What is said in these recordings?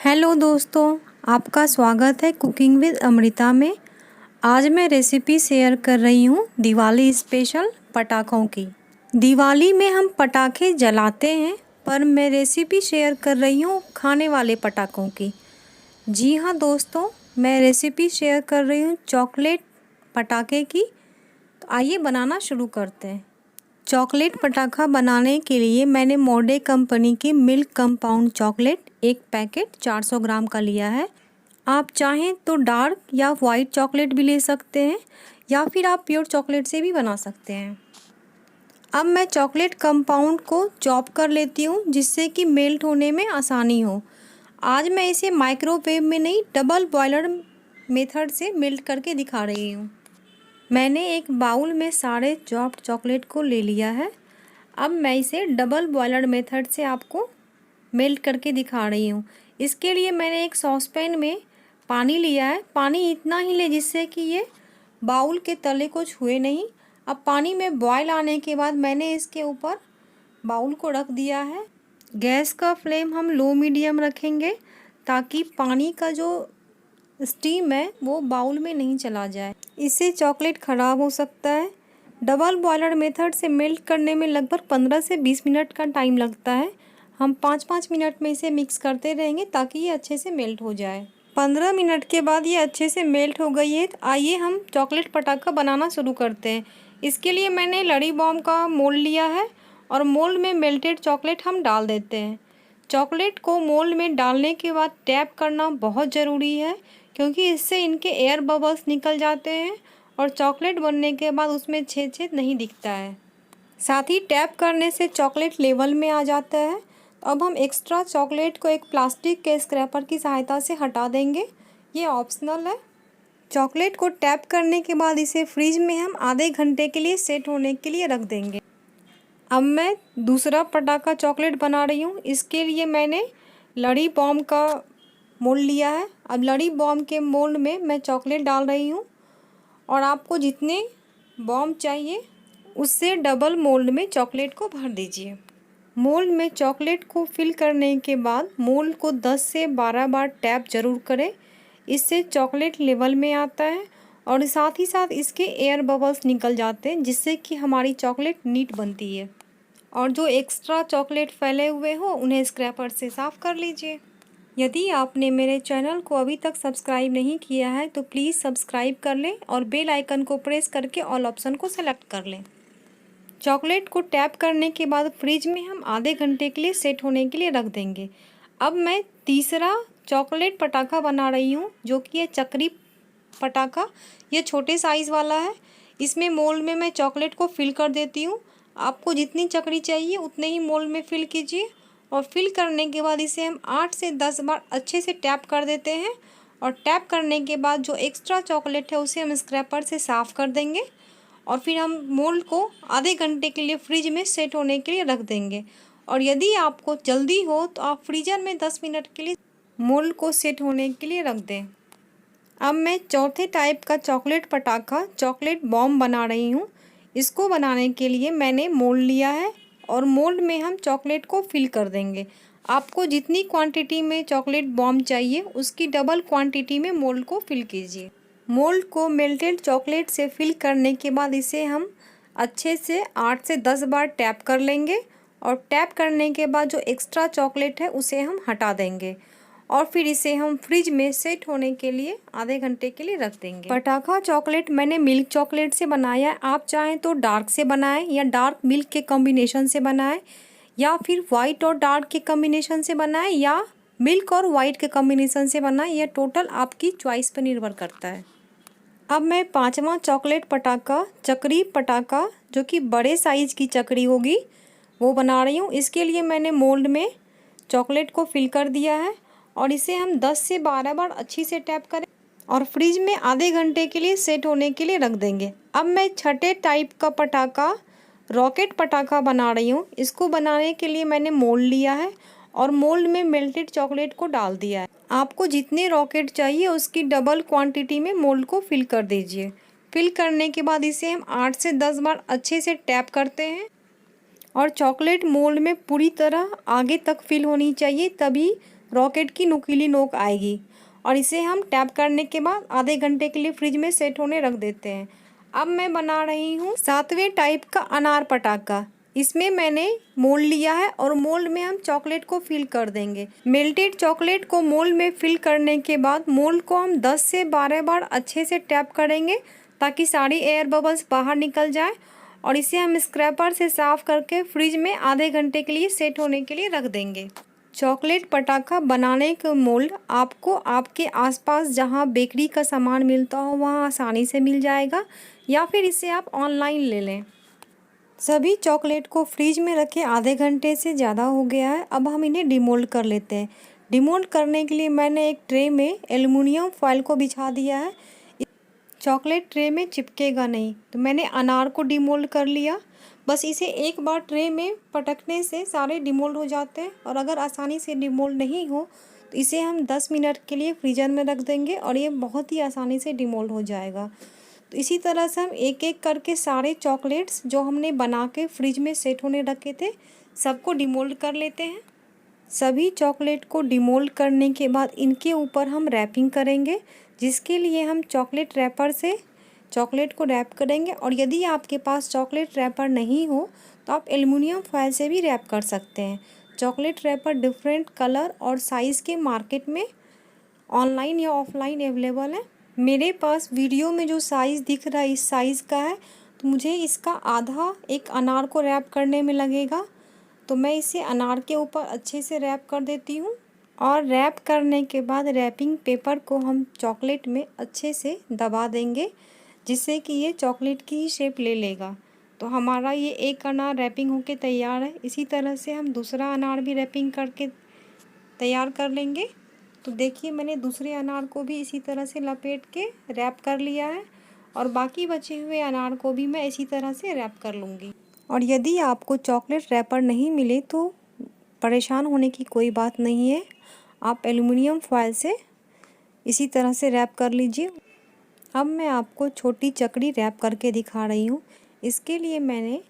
Hello दोस्तों, आपका स्वागत है कुकिंग विद अमृता में। आज मैं रेसिपी शेयर कर रही हूँ दिवाली स्पेशल पटाखों की। दिवाली में हम पटाखे जलाते हैं, पर मैं रेसिपी शेयर कर रही हूँ खाने वाले पटाखों की। जी हाँ दोस्तों, मैं रेसिपी शेयर कर रही हूँ चॉकलेट पटाखे की। तो आइए बनाना शुरू करते हैं। चॉकलेट पटाखा बनाने के लिए मैंने मोडे कंपनी की मिल्क कंपाउंड चॉकलेट एक पैकेट 400 ग्राम का लिया है। आप चाहें तो डार्क या वाइट चॉकलेट भी ले सकते हैं, या फिर आप प्योर चॉकलेट से भी बना सकते हैं। अब मैं चॉकलेट कंपाउंड को चॉप कर लेती हूँ, जिससे कि मेल्ट होने में आसानी हो। आज मैं इसे माइक्रोवेव में नहीं, डबल बॉयलर मेथड से मेल्ट करके दिखा रही हूँ। मैंने एक बाउल में सारे चॉप्ड चॉकलेट को ले लिया है। अब मैं इसे डबल बॉयलर मेथड से आपको मेल्ट करके दिखा रही हूँ। इसके लिए मैंने एक सॉसपैन में पानी लिया है। पानी इतना ही ले जिससे कि ये बाउल के तले को छुए नहीं। अब पानी में बॉयल आने के बाद मैंने इसके ऊपर बाउल को रख दिया है। गैस का फ्लेम हम लो मीडियम रखेंगे, ताकि पानी का जो स्टीम है वो बाउल में नहीं चला जाए, इससे चॉकलेट ख़राब हो सकता है। डबल बॉयलर मेथड से मेल्ट करने में लगभग 15 से 20 मिनट का टाइम लगता है। हम 5-5 मिनट में इसे मिक्स करते रहेंगे ताकि ये अच्छे से मेल्ट हो जाए। 15 मिनट के बाद ये अच्छे से मेल्ट हो गई है। तो आइए हम चॉकलेट पटाखा बनाना शुरू करते हैं। इसके लिए मैंने लड़ी बॉम्ब का मोल्ड लिया है और मोल्ड में मेल्टेड चॉकलेट हम डाल देते हैं। चॉकलेट को मोल्ड में डालने के बाद टैप करना बहुत ज़रूरी है, क्योंकि इससे इनके एयर बबल्स निकल जाते हैं और चॉकलेट बनने के बाद उसमें छेद नहीं दिखता है। साथ ही टैप करने से चॉकलेट लेवल में आ जाता है। तो अब हम एक्स्ट्रा चॉकलेट को एक प्लास्टिक के स्क्रैपर की सहायता से हटा देंगे। ये ऑप्शनल है। चॉकलेट को टैप करने के बाद इसे फ्रिज में हम आधे घंटे के लिए सेट होने के लिए रख देंगे। अब मैं दूसरा पटाखा चॉकलेट बना रही हूँ। इसके लिए मैंने लड़ी बॉम्ब का मोल्ड लिया है। अब लड़ी बॉम्ब के मोल्ड में मैं चॉकलेट डाल रही हूँ, और आपको जितने बॉम्ब चाहिए उससे डबल मोल्ड में चॉकलेट को भर दीजिए। मोल्ड में चॉकलेट को फिल करने के बाद मोल्ड को 10 से 12 बार टैप ज़रूर करें। इससे चॉकलेट लेवल में आता है और साथ ही साथ इसके एयर बबल्स निकल जाते हैं, जिससे कि हमारी चॉकलेट नीट बनती है। और जो एक्स्ट्रा चॉकलेट फैले हुए हो उन्हें स्क्रैपर से साफ़ कर लीजिए। यदि आपने मेरे चैनल को अभी तक सब्सक्राइब नहीं किया है तो प्लीज़ सब्सक्राइब कर लें और बेल आइकन को प्रेस करके ऑल ऑप्शन को सेलेक्ट कर लें। चॉकलेट को टैप करने के बाद फ्रिज में हम आधे घंटे के लिए सेट होने के लिए रख देंगे। अब मैं तीसरा चॉकलेट पटाखा बना रही हूँ, जो कि है चक्री पटाखा। ये छोटे साइज़ वाला है। इसमें मोल्ड में मैं चॉकलेट को फिल कर देती हूँ। आपको जितनी चक्री चाहिए उतने ही मोल्ड में फिल कीजिए, और फिल करने के बाद इसे हम 8 से 10 बार अच्छे से टैप कर देते हैं। और टैप करने के बाद जो एक्स्ट्रा चॉकलेट है उसे हम स्क्रैपर से साफ़ कर देंगे, और फिर हम मोल्ड को आधे घंटे के लिए फ्रिज में सेट होने के लिए रख देंगे। और यदि आपको जल्दी हो तो आप फ्रीजर में 10 मिनट के लिए मोल्ड को सेट होने के लिए रख दें। अब मैं चौथे टाइप का चॉकलेट पटाखा चॉकलेट बॉम्ब बना रही हूँ। इसको बनाने के लिए मैंने मोल्ड लिया है और मोल्ड में हम चॉकलेट को फिल कर देंगे। आपको जितनी क्वांटिटी में चॉकलेट बॉम्ब चाहिए उसकी डबल क्वांटिटी में मोल्ड को फिल कीजिए। मोल्ड को मेल्टेड चॉकलेट से फिल करने के बाद इसे हम अच्छे से 8 से 10 बार टैप कर लेंगे, और टैप करने के बाद जो एक्स्ट्रा चॉकलेट है उसे हम हटा देंगे, और फिर इसे हम फ्रिज में सेट होने के लिए आधे घंटे के लिए रख देंगे। पटाखा चॉकलेट मैंने मिल्क चॉकलेट से बनाया है। आप चाहें तो डार्क से बनाएं या डार्क मिल्क के कॉम्बिनेशन से बनाएं, या फिर वाइट और डार्क के कॉम्बिनेशन से बनाएं, या मिल्क और वाइट के कॉम्बिनेशन से बनाएं। यह टोटल आपकी चॉइस पर निर्भर करता है। अब मैं पांचवा चॉकलेट पटाखा चक्री पटाखा, जो कि बड़े साइज़ की चक्री होगी, वो बना रही हूँ। इसके लिए मैंने मोल्ड में चॉकलेट को फिल कर दिया है, और इसे हम 10 से 12 बार अच्छी से टैप करें और फ्रिज में आधे घंटे के लिए सेट होने के लिए रख देंगे। अब मैं छठे टाइप का पटाखा रॉकेट पटाखा बना रही हूँ। इसको बनाने के लिए मैंने मोल्ड लिया है और मोल्ड में मेल्टेड चॉकलेट को डाल दिया है। आपको जितने रॉकेट चाहिए उसकी डबल क्वांटिटी में मोल्ड को फिल कर दीजिए। फिल करने के बाद इसे हम 8 से 10 बार अच्छे से टैप करते हैं, और चॉकलेट मोल्ड में पूरी तरह आगे तक फिल होनी चाहिए, तभी रॉकेट की नुकीली नोक आएगी। और इसे हम टैप करने के बाद आधे घंटे के लिए फ्रिज में सेट होने रख देते हैं। अब मैं बना रही हूँ 7वें टाइप का अनार पटाखा। इसमें मैंने मोल्ड लिया है और मोल्ड में हम चॉकलेट को फिल कर देंगे। मेल्टेड चॉकलेट को मोल्ड में फिल करने के बाद मोल्ड को हम 10 से 12 बार अच्छे से टैप करेंगे ताकि सारी एयर बबल्स बाहर निकल जाए। और इसे हम स्क्रैपर से साफ करके फ्रिज में आधे घंटे के लिए सेट होने के लिए रख देंगे। चॉकलेट पटाखा बनाने का मोल्ड आपको आपके आसपास जहां बेकरी का सामान मिलता हो वहां आसानी से मिल जाएगा, या फिर इसे आप ऑनलाइन ले लें। सभी चॉकलेट को फ्रिज में रखे आधे घंटे से ज़्यादा हो गया है। अब हम इन्हें डिमोल्ड कर लेते हैं। डिमोल्ड करने के लिए मैंने एक ट्रे में एल्युमिनियम फॉयल को बिछा दिया है। चॉकलेट ट्रे में चिपकेगा नहीं, तो मैंने अनार को डिमोल्ड कर लिया। बस इसे एक बार ट्रे में पटकने से सारे डिमोल्ड हो जाते हैं। और अगर आसानी से डिमोल्ड नहीं हो तो इसे हम 10 मिनट के लिए फ्रीजर में रख देंगे और ये बहुत ही आसानी से डिमोल्ड हो जाएगा। तो इसी तरह से हम एक एक करके सारे चॉकलेट्स जो हमने बना के फ्रिज में सेट होने रखे थे सबको डिमोल्ड कर लेते हैं। सभी चॉकलेट को डिमोल्ड करने के बाद इनके ऊपर हम रैपिंग करेंगे, जिसके लिए हम चॉकलेट रैपर से चॉकलेट को रैप करेंगे। और यदि आपके पास चॉकलेट रैपर नहीं हो तो आप एल्युमिनियम फॉयल से भी रैप कर सकते हैं। चॉकलेट रैपर डिफरेंट कलर और साइज़ के मार्केट में ऑनलाइन या ऑफलाइन अवेलेबल है। मेरे पास वीडियो में जो साइज़ दिख रहा है इस साइज़ का है, तो मुझे इसका आधा एक अनार को रैप करने में लगेगा। तो मैं इसे अनार के ऊपर अच्छे से रैप कर देती हूँ। और रैप करने के बाद रैपिंग पेपर को हम चॉकलेट में अच्छे से दबा देंगे, जिससे कि ये चॉकलेट की ही शेप ले लेगा। तो हमारा ये एक अनार रैपिंग होके तैयार है। इसी तरह से हम दूसरा अनार भी रैपिंग करके तैयार कर लेंगे। तो देखिए मैंने दूसरे अनार को भी इसी तरह से लपेट के रैप कर लिया है और बाकी बचे हुए अनार को भी मैं इसी तरह से रैप कर लूँगी। और यदि आपको चॉकलेट रैपर नहीं मिले तो परेशान होने की कोई बात नहीं है, आप एल्युमिनियम फॉयल से इसी तरह से रैप कर लीजिए। अब मैं आपको छोटी चकड़ी रैप करके दिखा रही हूँ। इसके लिए मैंने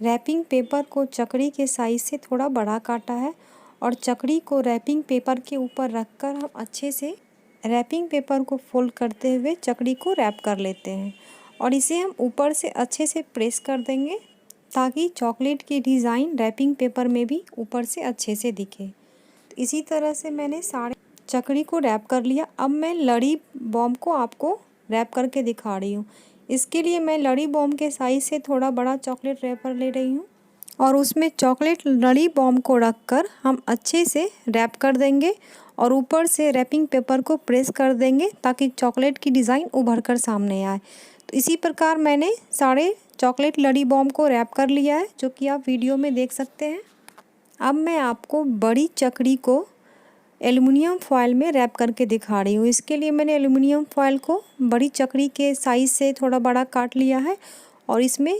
रैपिंग पेपर को चकड़ी के साइज़ से थोड़ा बड़ा काटा है और चकड़ी को रैपिंग पेपर के ऊपर रखकर हम अच्छे से रैपिंग पेपर को फोल्ड करते हुए चकड़ी को रैप कर लेते हैं। और इसे हम ऊपर से अच्छे से प्रेस कर देंगे ताकि चॉकलेट की डिज़ाइन रैपिंग पेपर में भी ऊपर से अच्छे से दिखे। तो इसी तरह से मैंने सारे चकड़ी को रैप कर लिया। अब मैं लड़ी बॉम्ब को आपको रैप करके दिखा रही हूँ। इसके लिए मैं लड़ी बॉम्ब के साइज़ से थोड़ा बड़ा चॉकलेट रैपर ले रही हूँ और उसमें चॉकलेट लड़ी बॉम्ब को रखकर हम अच्छे से रैप कर देंगे और ऊपर से रैपिंग पेपर को प्रेस कर देंगे ताकि चॉकलेट की डिज़ाइन उभर कर सामने आए। तो इसी प्रकार मैंने सारे चॉकलेट लड़ी बॉम्ब को रैप कर लिया है, जो कि आप वीडियो में देख सकते हैं। अब मैं आपको बड़ी चकड़ी को एल्युमिनियम फॉयल में रैप करके दिखा रही हूँ। इसके लिए मैंने एल्युमिनियम फॉयल को बड़ी चकड़ी के साइज़ से थोड़ा बड़ा काट लिया है और इसमें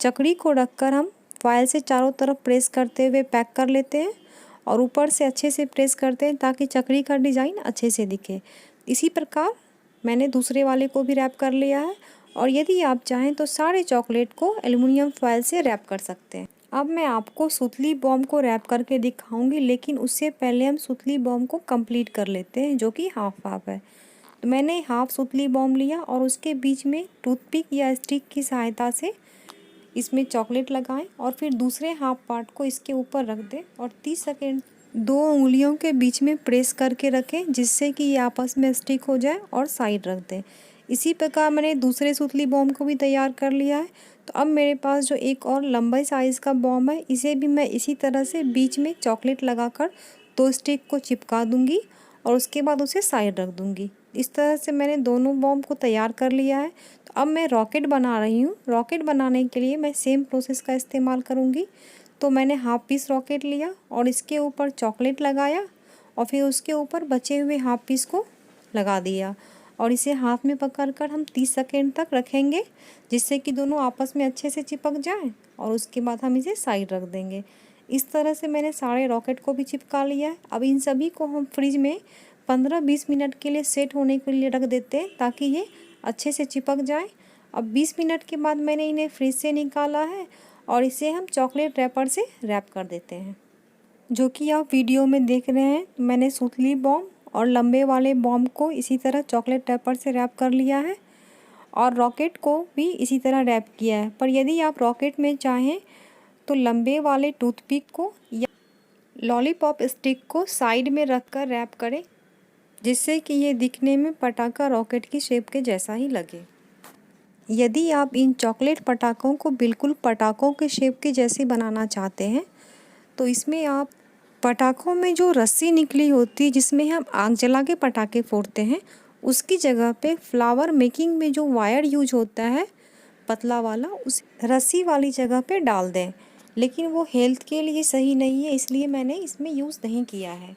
चकड़ी को रखकर हम फॉयल से चारों तरफ प्रेस करते हुए पैक कर लेते हैं और ऊपर से अच्छे से प्रेस करते हैं ताकि चकड़ी का डिज़ाइन अच्छे से दिखे। इसी प्रकार मैंने दूसरे वाले को भी रैप कर लिया है और यदि आप चाहें तो सारे चॉकलेट को एल्युमिनियम फॉयल से रैप कर सकते हैं। अब मैं आपको सुतली बॉम्ब को रैप करके दिखाऊंगी, लेकिन उससे पहले हम सुतली बॉम्ब को कंप्लीट कर लेते हैं, जो कि हाफ हाफ है। तो मैंने हाफ सुतली बॉम्ब लिया और उसके बीच में टूथपिक या स्टिक की सहायता से इसमें चॉकलेट लगाएं और फिर दूसरे हाफ पार्ट को इसके ऊपर रख दें और 30 सेकेंड 2 उंगलियों के बीच में प्रेस करके रखें, जिससे कि ये आपस में स्टिक हो जाए और साइड रख दें। इसी प्रकार मैंने दूसरे सुतली बॉम्ब को भी तैयार कर लिया है। तो अब मेरे पास जो एक और लंबे साइज़ का बॉम्ब है, इसे भी मैं इसी तरह से बीच में चॉकलेट लगाकर 2 स्टिक को चिपका दूंगी और उसके बाद उसे साइड रख दूंगी। इस तरह से मैंने दोनों बॉम्ब को तैयार कर लिया है। तो अब मैं रॉकेट बना रही हूँ। रॉकेट बनाने के लिए मैं सेम प्रोसेस का इस्तेमाल करूँगी। तो मैंने हाफ पीस रॉकेट लिया और इसके ऊपर चॉकलेट लगाया और फिर उसके ऊपर बचे हुए हाफ पीस को लगा दिया और इसे हाथ में पकड़कर हम 30 सेकेंड तक रखेंगे, जिससे कि दोनों आपस में अच्छे से चिपक जाएं और उसके बाद हम इसे साइड रख देंगे। इस तरह से मैंने सारे रॉकेट को भी चिपका लिया है। अब इन सभी को हम फ्रिज में 15-20 मिनट के लिए सेट होने के लिए रख देते हैं ताकि ये अच्छे से चिपक जाए। अब 20 मिनट के बाद मैंने इन्हें फ्रिज से निकाला है और इसे हम चॉकलेट रैपर से रैप कर देते हैं। जो कि आप वीडियो में देख रहे हैं। मैंने सुतली बॉम्ब और लंबे वाले बॉम्ब को इसी तरह चॉकलेट रैपर से रैप कर लिया है और रॉकेट को भी इसी तरह रैप किया है। पर यदि आप रॉकेट में चाहें तो लंबे वाले टूथपिक को या लॉलीपॉप स्टिक को साइड में रखकर रैप करें, जिससे कि ये दिखने में पटाखा रॉकेट की शेप के जैसा ही लगे। यदि आप इन चॉकलेट पटाखों को बिल्कुल पटाखों के शेप के जैसे बनाना चाहते हैं तो इसमें आप पटाखों में जो रस्सी निकली होती है जिसमें हम आग जला के पटाखे फोड़ते हैं, उसकी जगह पे फ्लावर मेकिंग में जो वायर यूज होता है पतला वाला, उस रस्सी वाली जगह पे डाल दें। लेकिन वो हेल्थ के लिए सही नहीं है, इसलिए मैंने इसमें यूज़ नहीं किया है।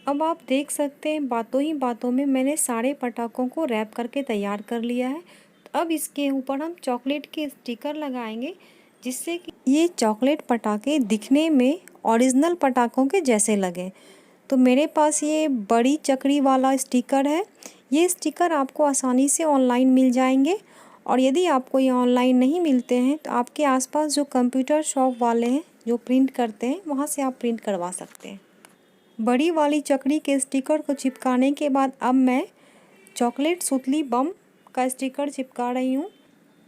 अब आप देख सकते हैं बातों ही बातों में मैंने सारे पटाखों को रैप करके तैयार कर लिया है। अब इसके ऊपर हम चॉकलेट के स्टिकर लगाएंगे, जिससे कि ये चॉकलेट पटाखे दिखने में ओरिजिनल पटाखों के जैसे लगें। तो मेरे पास ये बड़ी चकरी वाला स्टिकर है। ये स्टिकर आपको आसानी से ऑनलाइन मिल जाएंगे और यदि आपको ये ऑनलाइन नहीं मिलते हैं तो आपके आसपास जो कंप्यूटर शॉप वाले हैं जो प्रिंट करते हैं, वहाँ से आप प्रिंट करवा सकते हैं। बड़ी वाली चकरी के स्टिकर को चिपकाने के बाद अब मैं चॉकलेट सुतली बम का स्टिकर चिपका रही हूँ।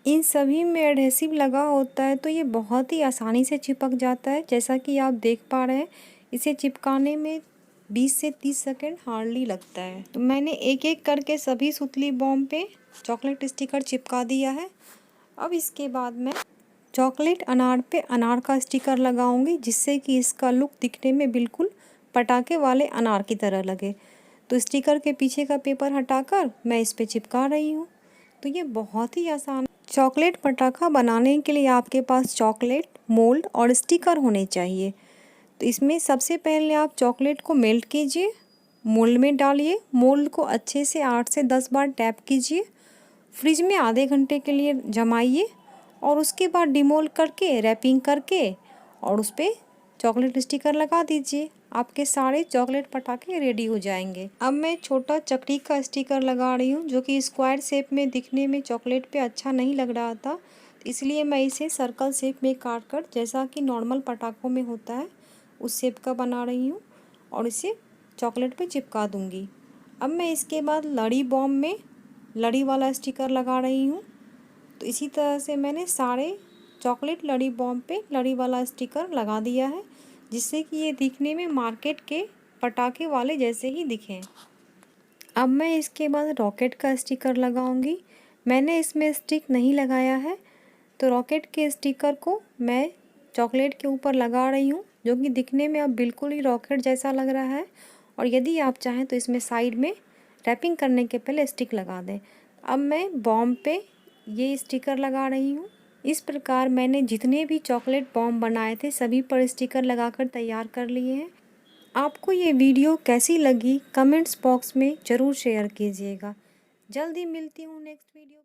इन सभी में एडहेसिव लगा होता है तो ये बहुत ही आसानी से चिपक जाता है। जैसा कि आप देख पा रहे हैं, इसे चिपकाने में 20 से 30 सेकंड हार्डली लगता है। तो मैंने एक एक करके सभी सुतली बॉम्ब पे चॉकलेट स्टिकर चिपका दिया है। अब इसके बाद मैं चॉकलेट अनार पे अनार का स्टिकर लगाऊंगी, जिससे कि इसका लुक दिखने में बिल्कुल पटाखे वाले अनार की तरह लगे। तो स्टिकर के पीछे का पेपर हटाकर मैं इस पे चिपका रही हूँ। तो ये बहुत ही आसान। चॉकलेट पटाखा बनाने के लिए आपके पास चॉकलेट, मोल्ड और स्टिकर होने चाहिए। तो इसमें सबसे पहले आप चॉकलेट को मेल्ट कीजिए, मोल्ड में डालिए, मोल्ड को अच्छे से 8 से 10 बार टैप कीजिए, फ्रिज में आधे घंटे के लिए जमाइए और उसके बाद डिमोल्ड करके रैपिंग करके और उस पर चॉकलेट स्टिकर लगा दीजिए। आपके सारे चॉकलेट पटाखे रेडी हो जाएंगे। अब मैं छोटा चकरी का स्टिकर लगा रही हूँ, जो कि स्क्वायर शेप में दिखने में चॉकलेट पे अच्छा नहीं लग रहा था, इसलिए मैं इसे सर्कल शेप में काट कर जैसा कि नॉर्मल पटाखों में होता है उस शेप का बना रही हूँ और इसे चॉकलेट पे चिपका दूँगी। अब मैं इसके बाद लड़ी बॉम्ब में लड़ी वाला स्टिकर लगा रही हूँ। तो इसी तरह से मैंने सारे चॉकलेट लड़ी बॉम्ब पे लड़ी वाला स्टिकर लगा दिया है, जिससे कि ये दिखने में मार्केट के पटाखे वाले जैसे ही दिखें। अब मैं इसके बाद रॉकेट का स्टिकर लगाऊंगी। मैंने इसमें स्टिक नहीं लगाया है, तो रॉकेट के स्टिकर को मैं चॉकलेट के ऊपर लगा रही हूँ, जो कि दिखने में अब बिल्कुल ही रॉकेट जैसा लग रहा है। और यदि आप चाहें तो इसमें साइड में रैपिंग करने के पहले स्टिक लगा दें। अब मैं बॉम्ब पे ये स्टिकर लगा रही हूँ। इस प्रकार मैंने जितने भी चॉकलेट बॉम्ब बनाए थे सभी पर स्टिकर लगाकर तैयार कर लिए हैं। आपको ये वीडियो कैसी लगी कमेंट्स बॉक्स में ज़रूर शेयर कीजिएगा। जल्दी मिलती हूँ नेक्स्ट वीडियो।